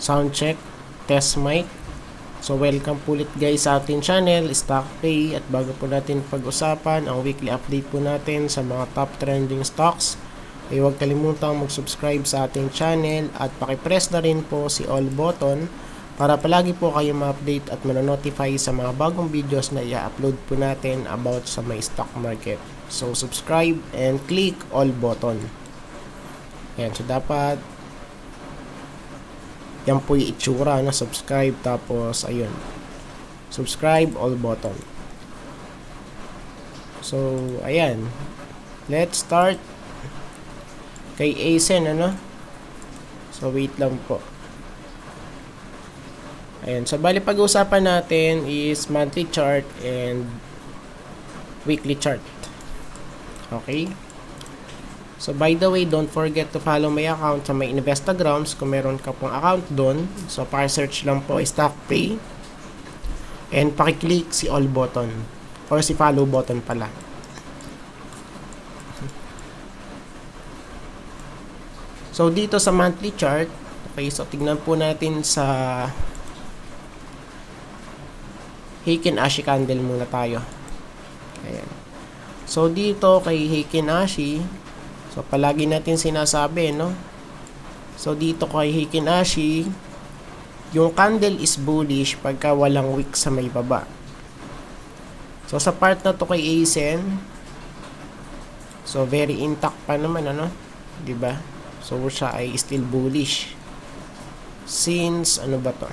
Sound check, test mic. So welcome po ulit guys sa ating channel, Stock Pay. At bago po natin pag-usapan ang weekly update po natin sa mga top trending stocks, ay huwag kalimutang mag-subscribe sa ating channel at pakipress na rin po si all button para palagi po kayo ma-update at manonotify sa mga bagong videos na i-upload po natin about sa may stock market. So subscribe and click all button. Ayan, so dapat yan po yung itsura na subscribe, tapos ayun, subscribe all button. So ayan, let's start kay ASEN, ano. So wait lang po. Ayan, so bali pag-uusapan natin is monthly chart and weekly chart. Okay? So by the way, don't forget to follow my account sa my Investagrams kung meron ka pong account doon. So paki-search lang po StockPay and paki-click si all button or si follow button pala. So dito sa monthly chart, okay, so tignan po natin sa Heikin Ashi candle muna tayo. Ayan. So dito kay Heikin Ashi, so palagi natin sinasabi, no? So dito kay Heikin Ashi, yung candle is bullish pagka walang wick sa may baba. So sa part na to kay ASEN, so very intact pa naman, ano? 'Di ba? So siya ay still bullish. Since ano ba to?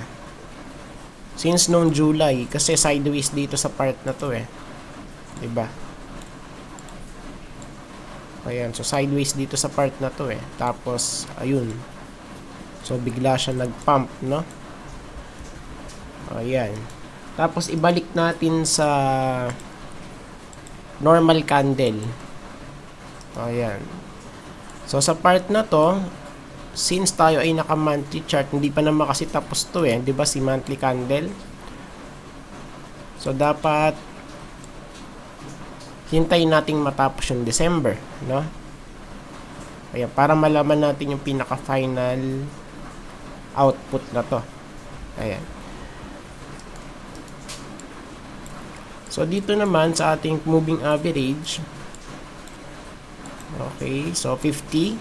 Since noong July, kasi sideways dito sa part na to eh. 'Di ba? Ayan, so sideways dito sa part na to eh. Tapos ayun. So bigla siya nag-pump, no? Ayan. Tapos ibalik natin sa normal candle. Ayan. So sa part na to, since tayo ay naka monthly chart, hindi pa naman kasi tapos to eh, 'di ba, si monthly candle. So dapat hintayin nating matapos yung December, no? Kaya para malaman natin yung pinaka final output na to. Ayan. So dito naman sa ating moving average, okay, so 50.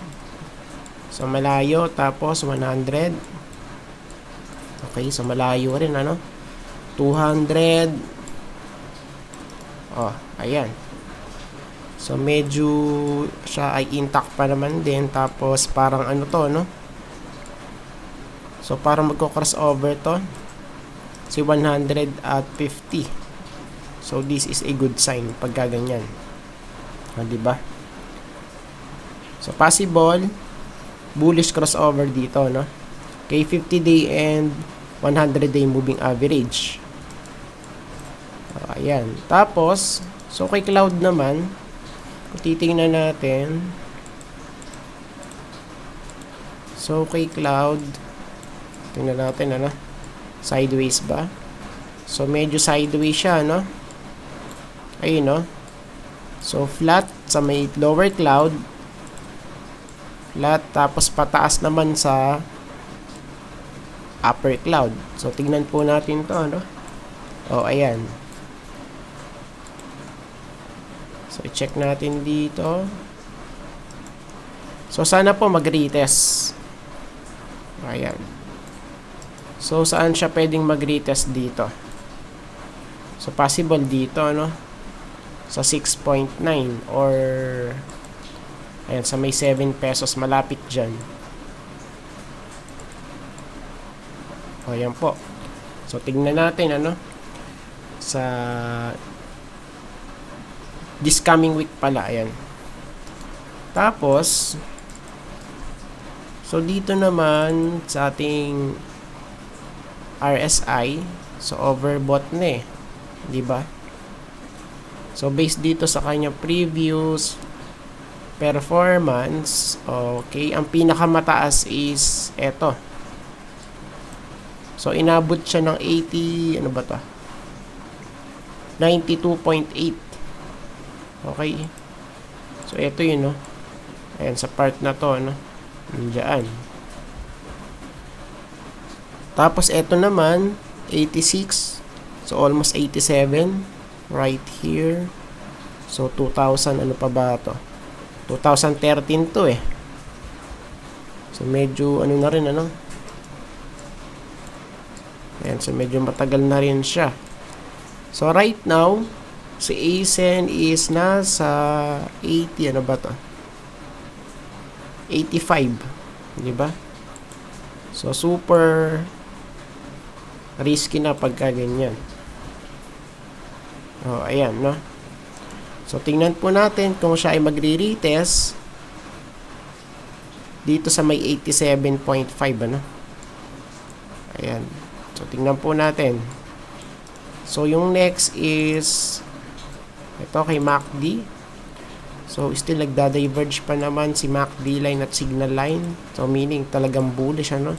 So malayo, tapos 100. Okay, so malayo rin, ano? 200. Oh, ayan. So medyo siya ay intact pa naman din. Tapos parang ano to, no? So parang magko-crossover to si 100 at 50. So this is a good sign pag ganyan. Ah, di ba? So possible bullish crossover dito, no? Kay 50-day and 100-day moving average. Ayan. Tapos, so kay cloud naman, kung titingnan natin, so kay cloud, tingnan natin, ano? Sideways ba? So medyo sideways siya, no? Ayun, no? So flat sa may lower cloud, flat, tapos pataas naman sa upper cloud. So tingnan po natin to, ano? Oh, ayan. So i-check natin dito. So sana po mag-retest. Ayan. So saan siya pwedeng mag-retest dito? So possible dito, ano? Sa 6.9 or ayan, sa may 7 pesos, malapit dyan. O, ayan po. So, tignan natin, ano, sa this coming week pala, ayan. Tapos, so, dito naman sa ating RSI, so, overbought na eh. Diba? So, based dito sa kanya previous performance, okay, ang pinakamataas is eto. So inabot siya ng 80, ano ba to? 92.8. Okay. So eto yun, no? Ayan, sa part na to, no? Diyan. Tapos eto naman 86. So almost 87 right here. So 2000 ano pa ba to? 2013 to eh. So medyo ano na rin ano. Ayan, so medyo matagal na rin siya. So right now, si ASEN is nasa 80, ano ba to? 85, di ba? So super risky na pagka ganyan. Oh, ayan, no? So tingnan po natin kung siya ay magre-retest dito sa may 87.5, ano? Ayan. So tingnan po natin. So yung next is ito kay MACD. So still nagda-diverge pa naman si MACD line at signal line. So meaning talagang bullish, ano?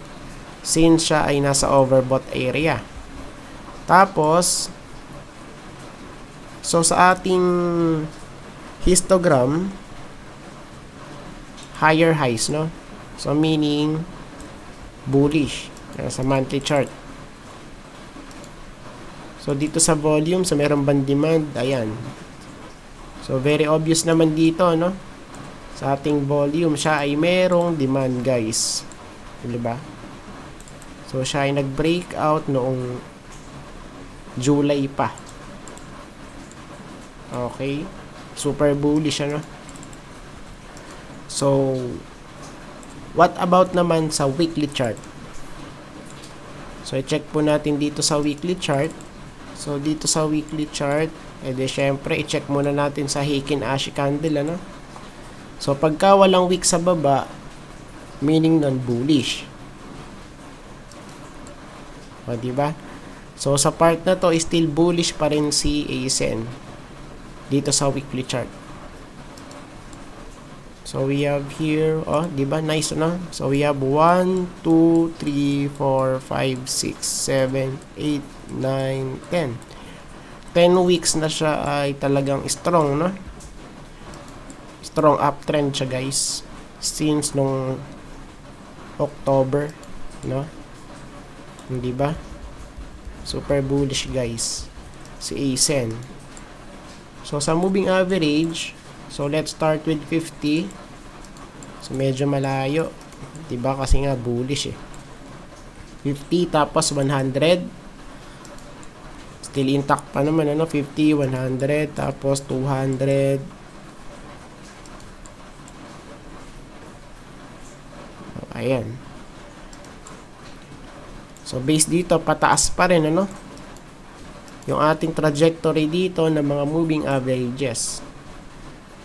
Since siya ay nasa overbought area. Tapos so sa ating histogram, higher highs, no? So meaning bullish sa monthly chart. So dito sa volume, so meron bang demand? Ayan. So very obvious naman dito, no? Sa ating volume, siya ay merong demand, guys. Diba? So siya ay nag-breakout noong July pa. Okay? Super bullish, ano? So what about naman sa weekly chart? So i-check po natin dito sa weekly chart. So dito sa weekly chart, edi syempre i-check muna natin sa Heikin Ashi candle, ano? So pagka walang wick sa baba, meaning non-bullish. O, diba? So sa part na to, still bullish pa rin si ASEN dito sa weekly chart. So we have here, oh, diba? Nice, no? So we have 1, 2, 3, 4, 5, 6, 7, 8, 9, 10. 10 weeks na siya ay talagang strong, no? Strong uptrend siya, guys. Since nung October, no? Hindi ba? Super bullish, guys. Si ASEN. So sa moving average, so let's start with 50. So medyo malayo, 'di ba? Kasi nga bullish eh. 50 tapos 100. Still intact pa naman, ano? 50, 100 tapos 200. Oh, ayan. So base dito pataas pa rin, ano? Yung ating trajectory dito ng mga moving averages.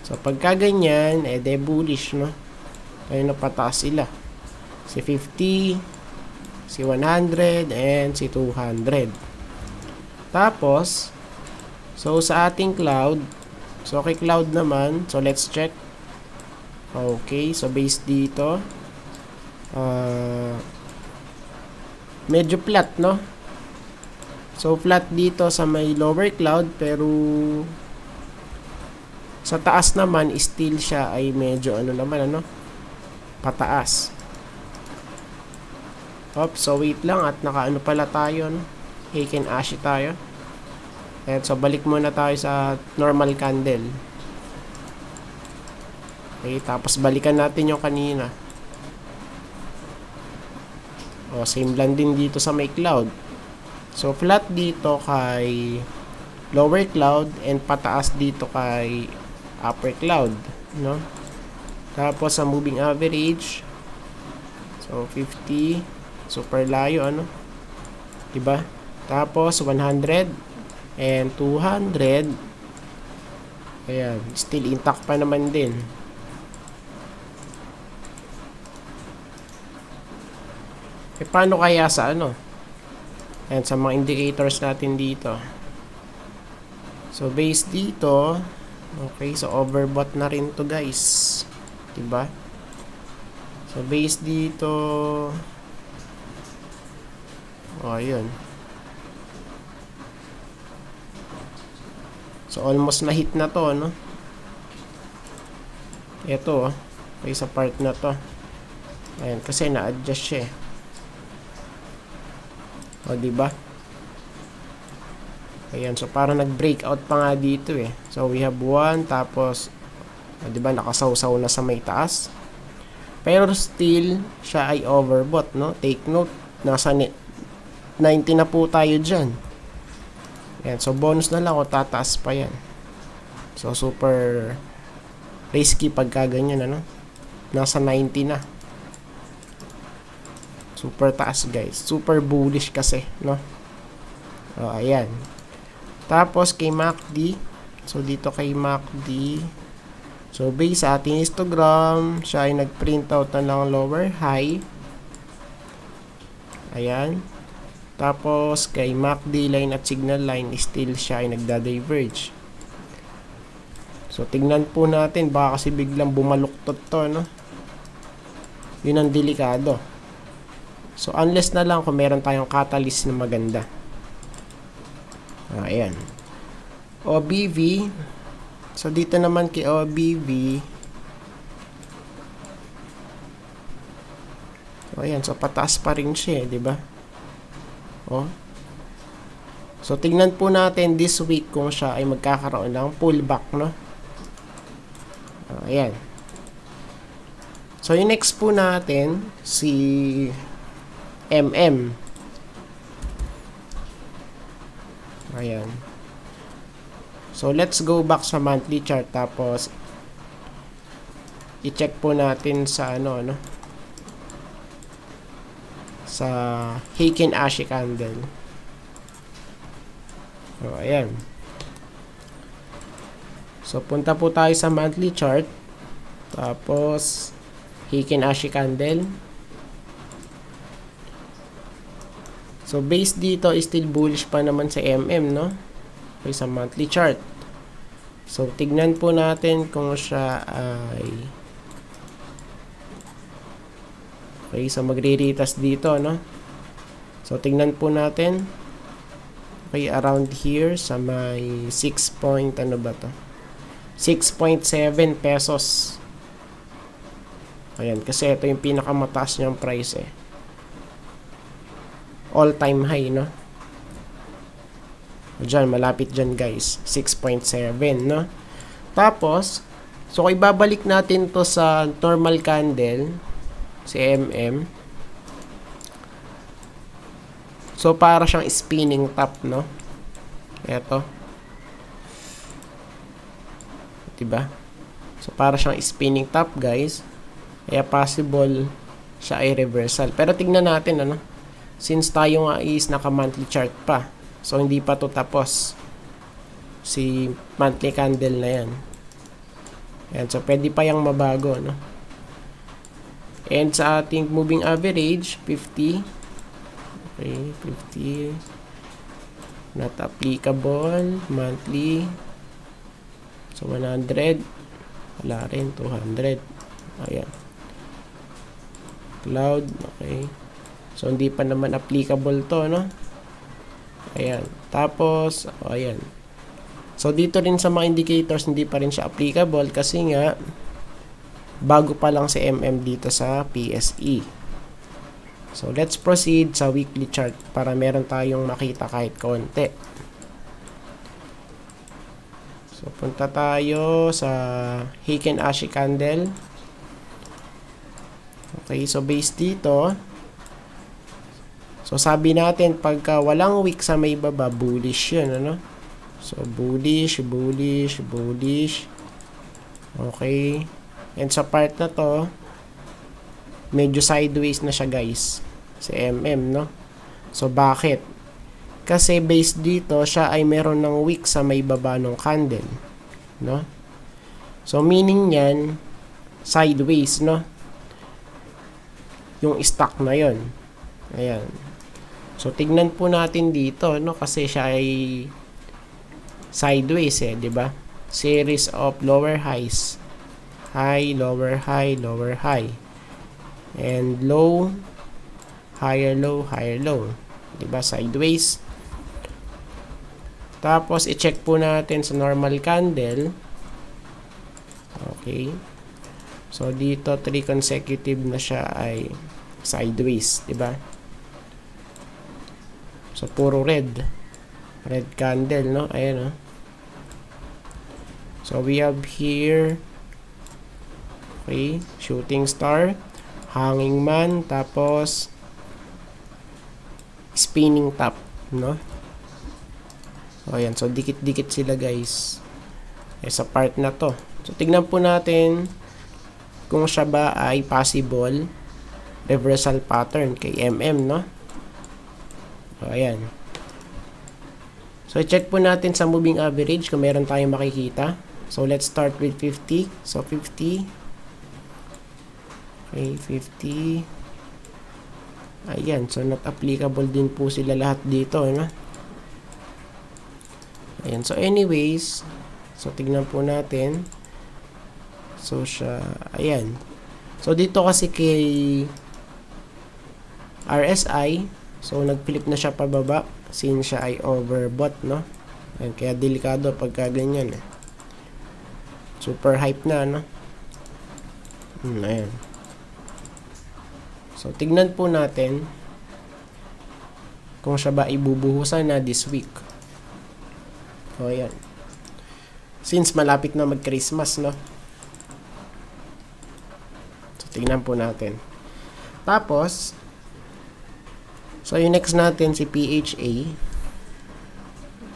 So pagka ganyan, de bullish, no? Kaya napataas sila. Si 50, si 100, and si 200. Tapos, so sa ating cloud, so kay cloud naman, so let's check. Okay, so base dito, medyo flat, no? So flat dito sa may lower cloud, pero sa taas naman, still siya ay medyo ano naman, ano? Pataas. Oops, so wait lang at nakaano pala tayo, no? Heikin Ashi tayo. And so balik muna tayo sa normal candle. Okay, tapos balikan natin yung kanina. O, same lang din dito sa may cloud. So flat dito kay lower cloud and pataas dito kay upper cloud, no? Tapos sa moving average, so 50, super layo, ano? Diba? Tapos 100 and 200. Ayan, still intact pa naman din. E paano kaya sa ano? Ayan, sa mga indicators natin dito. So base dito, okay, so overbought na rin to, guys. Diba? So base dito, oh, ayun. So almost na hit na to, no? Ito, oh. Okay, sa part na to. Ayan, kasi na-adjust siya eh. O, diba? Ayan, so parang nag-breakout pa nga dito eh. So, we have 1, tapos, o, diba, nakasaw-saw na sa may taas. Pero still, siya ay overbought, no? Take note, nasa 90 na po tayo dyan. Ayan, so bonus na lang o tataas pa yan. So, super risky pagka ganyan, ano? Nasa 90 na. Super taas, guys. Super bullish kasi, no? O, ayan. Tapos, kay MACD. So, dito kay MACD. So, base sa ating histogram, siya ay nag-print out na lang lower high. Ayan. Tapos, kay MACD line at signal line, still siya ay nagda-diverge. So, tignan po natin. Baka kasi biglang bumaluktot to, no? Yun ang delikado. So, unless na lang kung meron tayong catalyst na maganda. Ayan. OBV. So, dito naman kay OBV. So, ayan. So, pataas pa rin siya, diba? Oh. So, tignan po natin this week kung siya ay magkakaroon ng pullback, no? Ayan. So, yung next po natin, si MM. Ayan. So, let's go back sa monthly chart. Tapos, i-check po natin sa ano, sa Heikin Ashi candle. So, ayan. So, punta po tayo sa monthly chart. Tapos, Heikin Ashi candle. So, base dito, still bullish pa naman sa MM, no? Okay, sa monthly chart. So, tignan po natin kung siya ay... Okay, so magre-retest dito, no? So, tignan po natin. Okay, around here, sa may 6 point, ano ba to? 6.7 pesos. Ayan, kasi ito yung pinakamataas niyang price, eh. All-time high, no? Diyan, malapit dyan, guys. 6.7, no? Tapos, so, ibabalik natin to sa normal candle, si MM. So, para siyang spinning top, no? Eto. Diba? So, para siyang spinning top, guys. Kaya possible siya ay reversal. Pero tignan natin, ano? Since tayo nga is naka-monthly chart pa. So, hindi pa to tapos. Si monthly candle na yan. Ayan. So, pwede pa yung mabago, no? And sa ating moving average, 50. Okay, 50. Not applicable. Monthly. So, 100. Wala rin. 200. Ayan. Cloud. Okay. So, hindi pa naman applicable to, no? Ayan. Tapos, ayan. So, dito rin sa mga indicators, hindi pa rin siya applicable kasi nga, bago pa lang si MM dito sa PSE. So, let's proceed sa weekly chart para meron tayong makita kahit konti. So, punta tayo sa Heikin Ashi candle. Okay, so base dito, so sabi natin pagka walang wick sa may baba, bullish yun, ano? So bullish, bullish, bullish. Okay. And sa part na to, medyo sideways na siya, guys. Si MM, no? So bakit? Kasi base dito, siya ay meron ng wick sa may baba ng candle, no? So meaning yan, sideways, no? Yung stock na yon. Ayan. So, tignan po natin dito, no? Kasi siya ay sideways, eh, di ba? Series of lower highs. High, lower high, lower high. And low, higher low, higher low. Di ba? Sideways. Tapos, i-check po natin sa normal candle. Okay. So, dito, 3 consecutive na siya ay sideways, di ba? So, puro red. Red candle, no? Ayan, no? So, we have here, okay, shooting star, hanging man, tapos, spinning top, no? So, ayan. So, dikit-dikit sila, guys. Sa part na to. So, tignan po natin kung siya ba ay possible reversal pattern kay MM, no? So, ayan. So, check po natin sa moving average kung meron tayong makikita. So, let's start with 50. So, 50. Okay, 50. Ayan. So, not applicable din po sila lahat dito, no? Ayan. So, anyways, so, tignan po natin. So, siya, ayan. So, dito kasi kay RSI, so, nag-flip na siya pababa since siya ay overbought, no? Ayan, kaya delikado pagka ganyan, eh. Super hype na, no? Ayan. So, tignan po natin kung siya ba ibubuhusan na this week. So, ayan. Since malapit na mag-Christmas, no? So, tignan po natin. Tapos, so, yung next natin si PHA.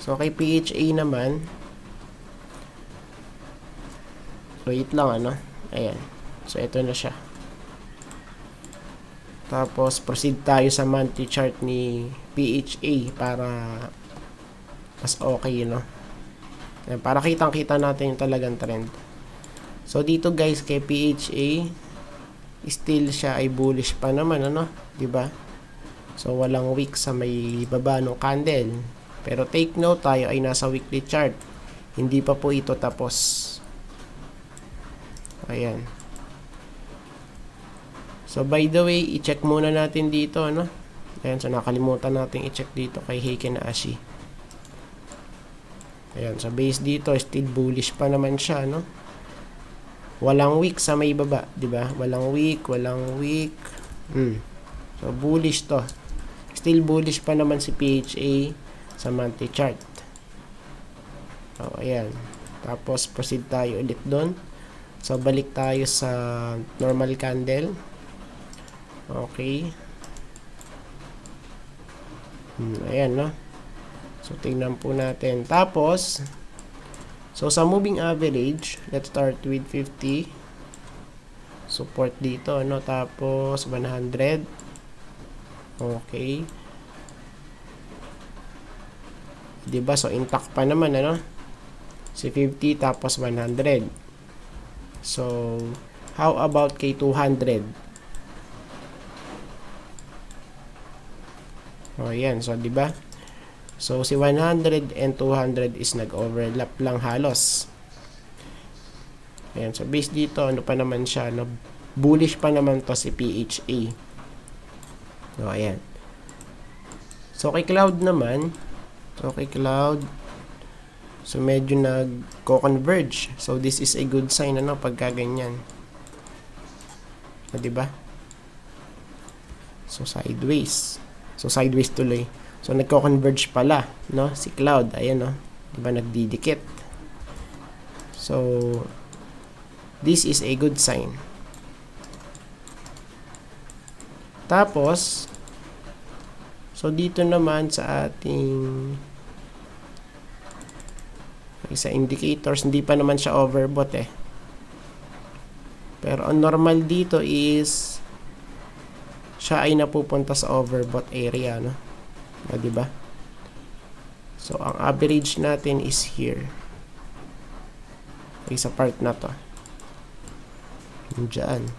So, kay PHA naman, wait lang, ano? Ayan. So, ito na siya. Tapos, proceed tayo sa monthly chart ni PHA para mas okay, no? Ayan, para kitang-kita natin yung talagang trend. So, dito guys, kay PHA, still siya ay bullish pa naman, ano? Diba? So, walang weak sa may baba ng candle. Pero take note, tayo ay nasa weekly chart. Hindi pa po ito tapos. Ayan. So, by the way, i-check muna natin dito, ano? Ayan, so nakalimutan natin i-check dito kay Heiken Ashi. Ayan, so base dito, still bullish pa naman siya, no? Walang weak sa may baba, diba? Walang weak. So, bullish to. Still bullish pa naman si PHA sa monthly chart. Oh, ayan. Tapos, proceed tayo ulit doon. So, balik tayo sa normal candle. Okay. Ayan, no? So, tingnan po natin. Tapos, so, sa moving average, let's start with 50. Support dito, no? Tapos, 100. Okay. Diba? So, intact pa naman, ano? Si 50 tapos 100. So, how about kay 200? O, yan. So, diba? So, si 100 and 200 is nag-overlap lang halos. Ayan. So, based dito, ano pa naman siya, no? Bullish pa naman to si PHA. So, ayan. So, kay Cloud naman, so, medyo nag-converge. So, this is a good sign, ano, pagka ganyan. So, diba? So, sideways. So, sideways tuloy. So, nagko-converge pala, no? Si Cloud, ayan, no? Diba, nagdidikit. So, this is a good sign. Tapos, so, dito naman sa ating sa indicators, hindi pa naman siya overbought, eh. Pero, ang normal dito is siya ay napupunta sa overbought area, no? O, diba? So, ang average natin is here. Okay, sa part na to. Diyan.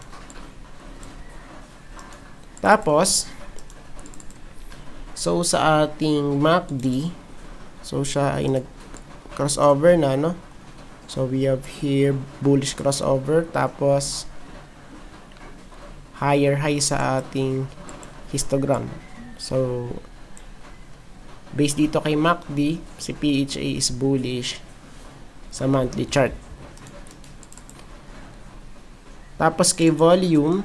Tapos, so, sa ating MACD, so, siya ay nag-crossover na, no? So, we have here bullish crossover. Tapos, higher high sa ating histogram. So, based dito kay MACD, si PHA is bullish sa monthly chart. Tapos, kay volume,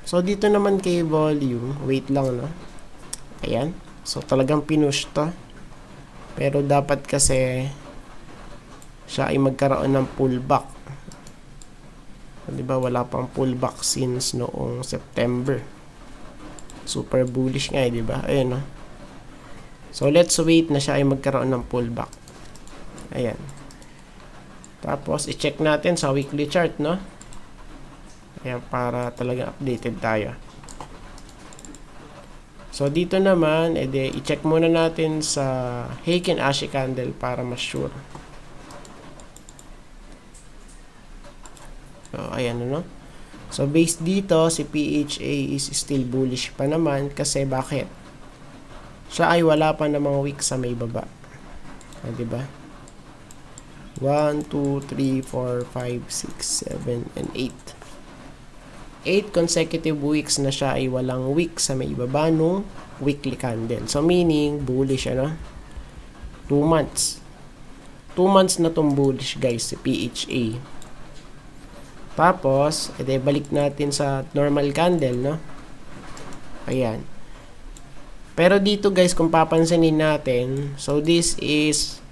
so, dito naman kay volume, wait lang, no? Ayan. So, talagang pinush to. Pero dapat kasi siya ay magkaroon ng pullback. Diba, wala pang pullback since noong September. Super bullish nga, diba? Ayun, no? So, let's wait na siya ay magkaroon ng pullback. Ayan. Tapos, i-check natin sa weekly chart, no? Ayan, para talagang updated tayo. So, dito naman, i-check muna natin sa Heikin Ashi candle para mas sure. So, ayan, no? So, based dito, si PHA is still bullish pa naman kasi bakit? Siya ay wala pa namang wick sa may baba. Ah, diba? 1, 2, 3, 4, 5, 6, 7, and 8. 8 consecutive weeks na siya ay walang wick sa may baba nung weekly candle. So, meaning, bullish, ano? 2 months. 2 months na tong bullish, guys, si PHA. Tapos, balik natin sa normal candle, no? Ayan. Pero dito, guys, kung papansinin natin, so this is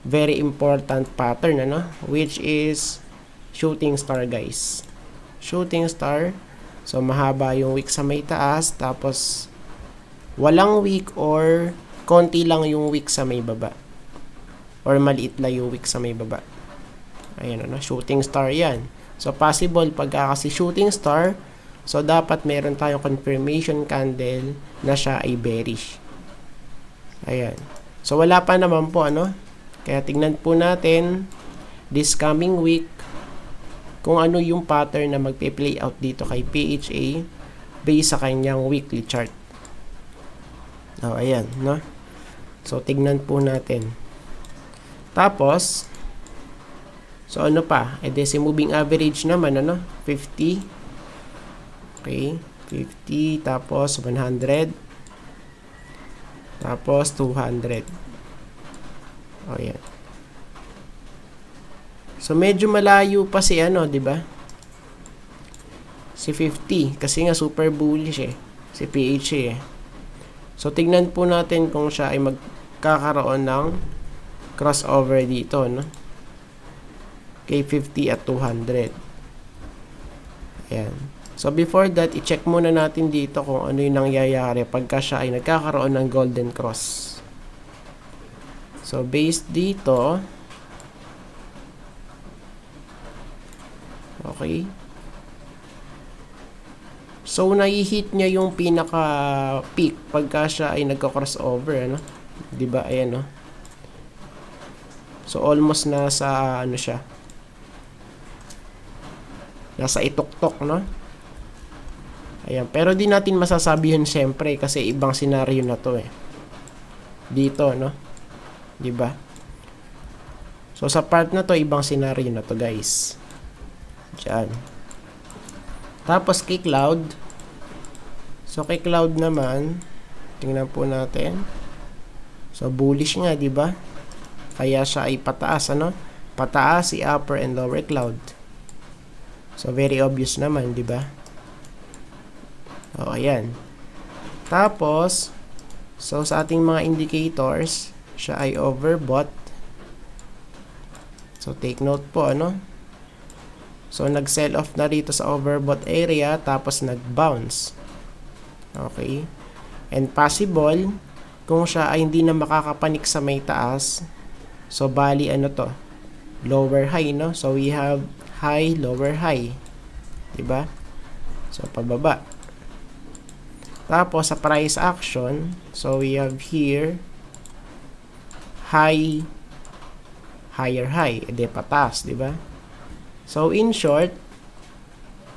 very important pattern, ano? Which is shooting star, guys. Shooting star. So, mahaba yung wick sa may taas. Tapos, walang wick or konti lang yung wick sa may baba. Or maliit lang yung wick sa may baba. Ayan, ano? Shooting star yan. So, possible pagka kasi shooting star, so, dapat meron tayong confirmation candle na siya ay bearish. Ayan. So, wala pa naman po, ano? Kaya, tingnan po natin this coming week kung ano yung pattern na magpe-play out dito kay PHA based sa kanyang weekly chart. Oh, ayan, no? So, tignan po natin. Tapos, so, ano pa? Si moving average naman, ano? 50. Okay. 50, tapos 100. Tapos 200. Oh, ayan. So, medyo malayo pa si ano, di ba? Si 50. Kasi nga super bullish eh. Si PHA eh. So, tignan po natin kung siya ay magkakaroon ng crossover dito, no? Okay, 50 at 200. Ayan. So, before that, i-check muna natin dito kung ano yung nangyayari pagka siya ay nagkakaroon ng golden cross. So, based dito, okay. So, nai-hit niya yung pinaka-peak pagka siya ay nagka-crossover, ano? Diba? Ayan, no? So, almost nasa, ano siya? Nasa ituktok, no? Ayan. Pero di natin masasabi yun siyempre kasi ibang senaryo na to eh. Dito, no? Diba? So, sa part na to, ibang senaryo na to, guys. Diyan. Tapos, kay cloud. So, kay cloud naman, tingnan po natin. So, bullish nga, diba? Kaya siya ay pataas, ano? Pataas si upper and lower cloud. So, very obvious naman, diba? O, ayan. Tapos, so, sa ating mga indicators, siya ay overbought. So, take note po, ano? So, nag-sell off na rito sa overbought area, tapos nag-bounce. Okay? And possible, kung siya ay hindi na makakapanik sa may taas, so, bali, ano to? Lower high, no? So, we have high, lower high. Diba? So, pababa. Tapos, sa price action, so, we have here, high, higher high. Ede, patas, diba? So, in short,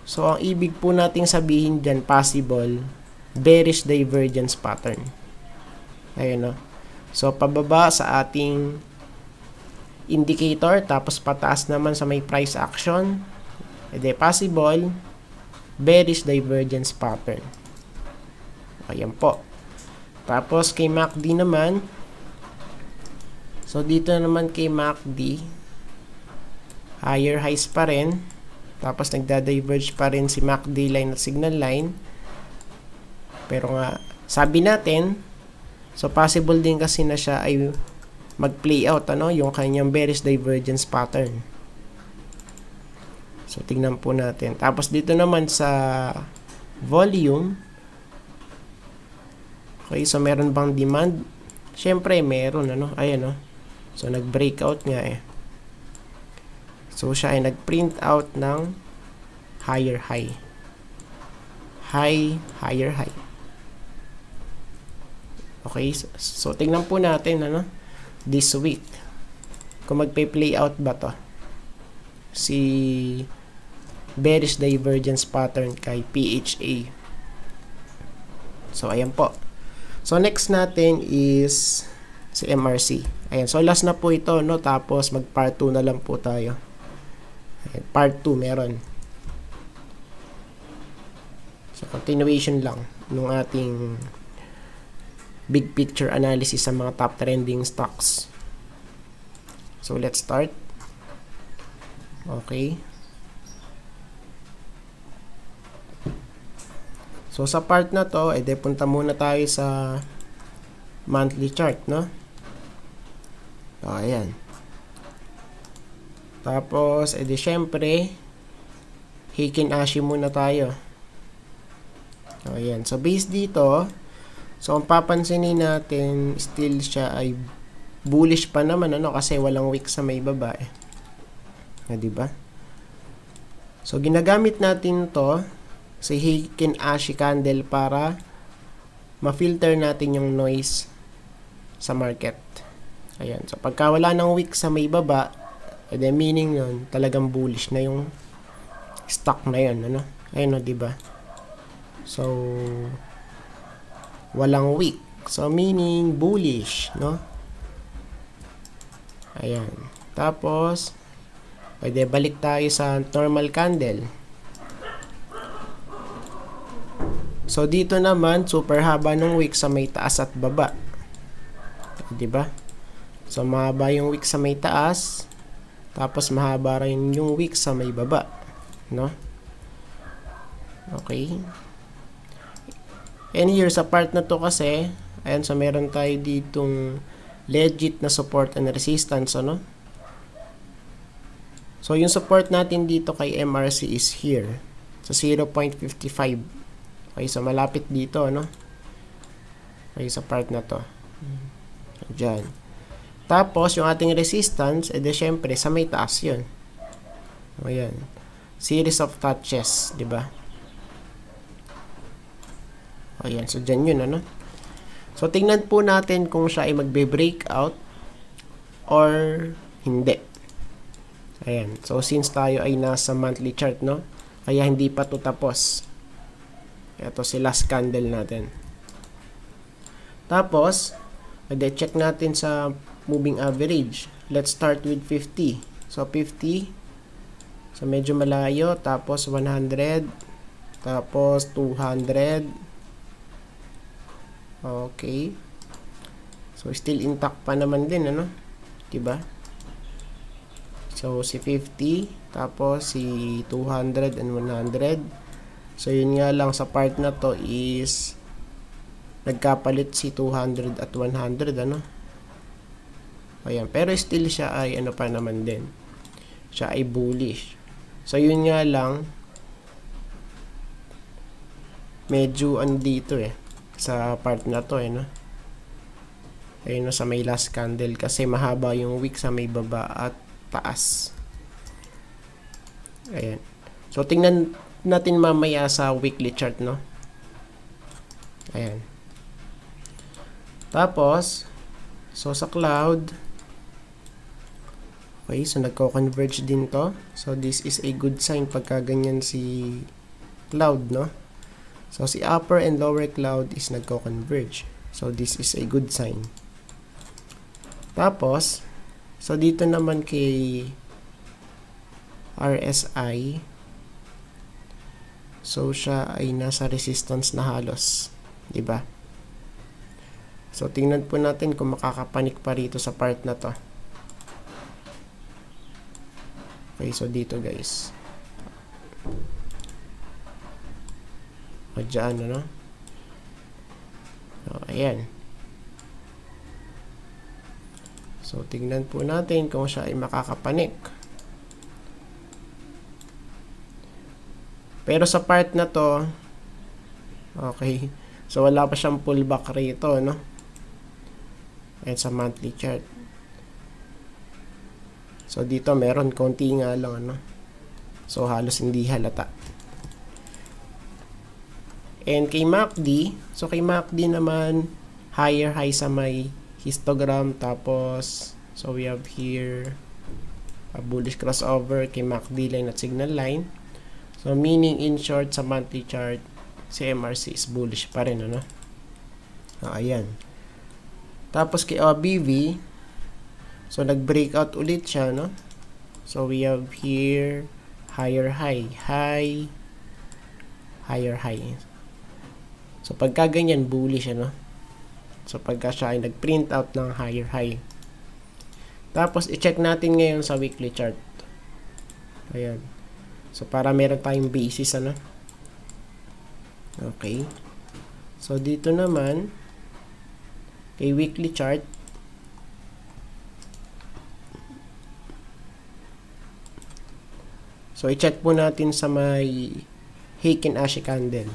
so, ang ibig po nating sabihin dyan, possible, bearish divergence pattern. Ayun, no? So, pababa sa ating indicator, tapos pataas naman sa may price action, ede, possible, bearish divergence pattern. Ayan po. Tapos, kay MACD naman, so, dito naman kay MACD, higher highs pa rin. Tapos, nagda-diverge pa rin si MACD line at signal line. Pero nga, sabi natin, So, possible din kasi na siya ay mag-play out, ano, yung kanyang bearish divergence pattern. So, tingnan po natin. Tapos, dito naman sa volume. Okay, so meron bang demand? Siyempre, meron, ano, ayan, no. So, nag-breakout nga eh. So, siya ay nag-print out ng higher high. Higher high. Okay, so tingnan po natin, ano, this week. Kung magpe-play out ba to si bearish divergence pattern kay PHA. So, ayan po. So, next natin is si MRC. Ayan, so last na po ito, no? Tapos, mag-part 2 na lang po tayo. Ayan, part 2 meron. So, continuation lang nung ating big picture analysis sa mga top trending stocks. So, let's start. Okay. So, sa part na to, punta muna tayo sa monthly chart, no? So, ayan. Tapos, syempre, Heikin Ashi muna tayo. So, ayan. So, based dito, so, ang papansinin natin, still siya ay bullish pa naman, ano? Kasi walang wick sa may baba, eh. Diba? So, ginagamit natin to si Heikin Ashi candle para ma-filter natin yung noise sa market. Ayan. So, pagka wala ng wick sa may baba, meaning yun, talagang bullish na yung stock na yun, ano? Ayun, no, diba? So, walang wick. So, meaning bullish, no? Ayan. Tapos, balik tayo sa normal candle. So, dito naman, super haba ng wick sa may taas at baba. Diba? So, mahaba yung wick sa may taas. Tapos, mahaba rin yung wick sa may baba. No? Okay. And here, sa part na to kasi, ayan, so meron tayo ditong legit na support and resistance, ano? So, yung support natin dito kay MRC is here. So, 0.55. Okay, so malapit dito, ano? Okay, sa part na to. Diyan. Tapos, yung ating resistance, syempre, sa may taas yun. Ayan. Series of touches, di ba? Ayan, so dyan yun, ano? So, tingnan po natin kung siya ay magbe-breakout or hindi. Ayan. So, since tayo ay nasa monthly chart, no? Kaya hindi pa to tapos. Ito si last candle natin. Tapos, check natin sa moving average. Let's start with 50. So, 50. So, medyo malayo. Tapos, 100. Tapos, 200. Okay. So, still intact pa naman din, ano? Diba? So, si 50. Tapos, si 200 and 100. So, yun nga lang sa part na to is nagkapalit si 200 at 100, ano? Ayan. Pero still siya ay ano pa naman din. Siya ay bullish. So, yun nga lang medyo andito sa part na to, no? Ayun, no, sa may last candle kasi mahaba yung wick sa may baba at taas. Ayan. So, tingnan natin mamaya sa weekly chart, no? Ayan. Tapos, so sa cloud, okay, so nagko-converge din to. So, this is a good sign pagka ganyan si cloud, no? So, si upper and lower cloud is nagko-converge. So, this is a good sign. Tapos, so dito naman kay RSI, so siya ay nasa resistance na halos, 'di ba? So, tingnan po natin kung makakapanik pa rito sa part na to. Okay, so dito guys. O dyan, ano? So, ayan. So, tignan po natin kung siya ay makakapanik. Pero sa part na to, okay, so wala pa siyang pullback rito, no? And sa monthly chart. So, dito meron konti nga lang, ano? So, halos hindi halata. And kay MACD, so kay MACD naman, higher high sa may histogram. Tapos, so we have here a bullish crossover kay MACD line at signal line. So, meaning in short sa monthly chart, si MRC is bullish pa rin, ano? Ayan. Tapos kay OBV, so nag-breakout ulit siya, no? So, we have here higher high, higher high. So, pagka ganyan, bullish, ano? So, pagka siya ay nag-print out ng higher high. Tapos, i-check natin ngayon sa weekly chart. Ayan. So, para meron tayong basis, ano? Okay. So, dito naman, kay weekly chart, so, i-check po natin sa may Heikin Ashi candle.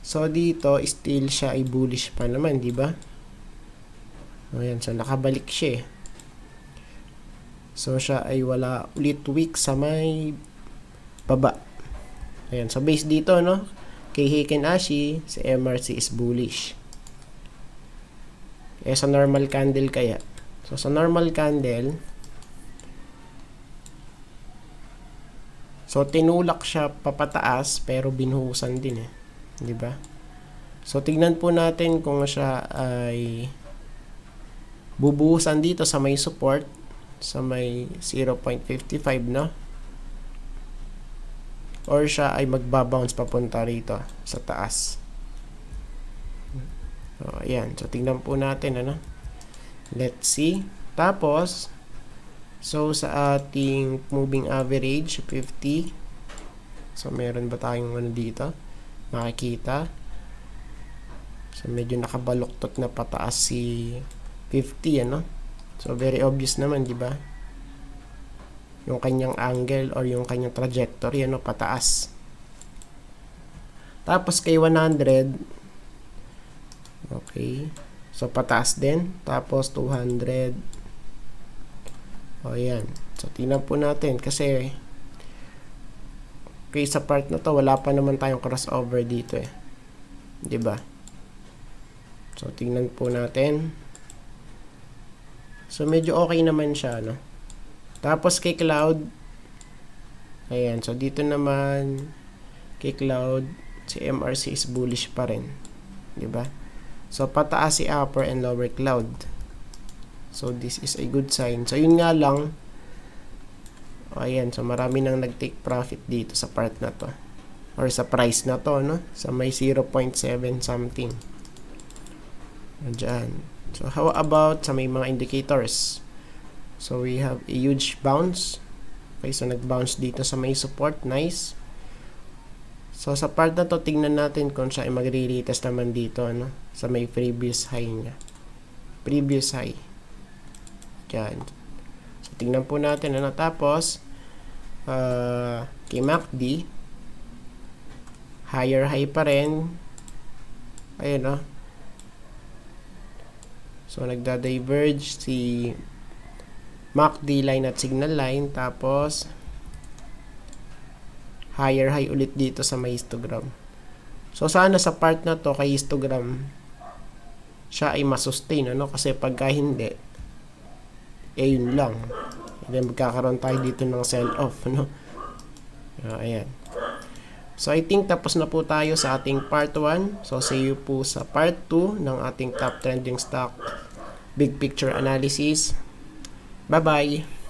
So, dito, still siya ay bullish pa naman, di ba? Ayan, so nakabalik siya eh. So, siya ay wala ulit weak sa may baba. Ayan, so base dito, no? Kay Heikin Ashi, si MRC is bullish. Eh, sa normal candle kaya. So, sa normal candle, so, tinulak siya papataas, pero binuhusan din eh. Diba? So, tignan po natin kung siya ay bubuhusan dito sa may support, sa may 0.55, no? Or siya ay magbabounce papunta rito sa taas. So, ayan. So, tignan po natin, ano? Let's see. Tapos, so, sa ating moving average, 50. So, meron ba tayong ano dito? Makikita. So, medyo nakabaluktot na pataas si 50, ano? So, very obvious naman, di ba? Yung kanyang angle or yung kanyang trajectory, ano, pataas. Tapos, kay 100, okay. So, pataas din. Tapos, 200. O, yan. So, tingnan po natin kasi okay, sa part na to, wala pa naman tayong crossover dito eh. 'Di ba? So, tingnan po natin. So, medyo okay naman siya, no? Tapos, kay Cloud, ayan. So, dito naman, kay Cloud, si MRC is bullish pa rin. 'Di ba? So, pataas si upper and lower Cloud. So, this is a good sign. So, yun nga lang, ayan, so marami nang nag-take profit dito sa part na to. Or sa price na to, no? Sa may 0.7 something. Diyan. So, how about sa may mga indicators? So, we have a huge bounce. Okay, so nag-bounce dito sa may support. Nice. So, sa part na to, tingnan natin kung siya ay magre-retest naman dito, no? Sa may previous high niya. Previous high. Diyan. Tingnan po natin, ano? Tapos, kay MACD, higher high pa rin. Ayun, no? So, nagda-diverge si MACD line at signal line. Tapos, higher high ulit dito sa may histogram. So, sana sa part na to, kay histogram, siya ay masustain, ano? Kasi pagka hindi, eh, yun lang. Then, magkakaroon tayo dito ng sell-off, no? Ayan. So, I think tapos na po tayo sa ating part 1. So, see you po sa part 2 ng ating top trending stock big picture analysis. Bye-bye!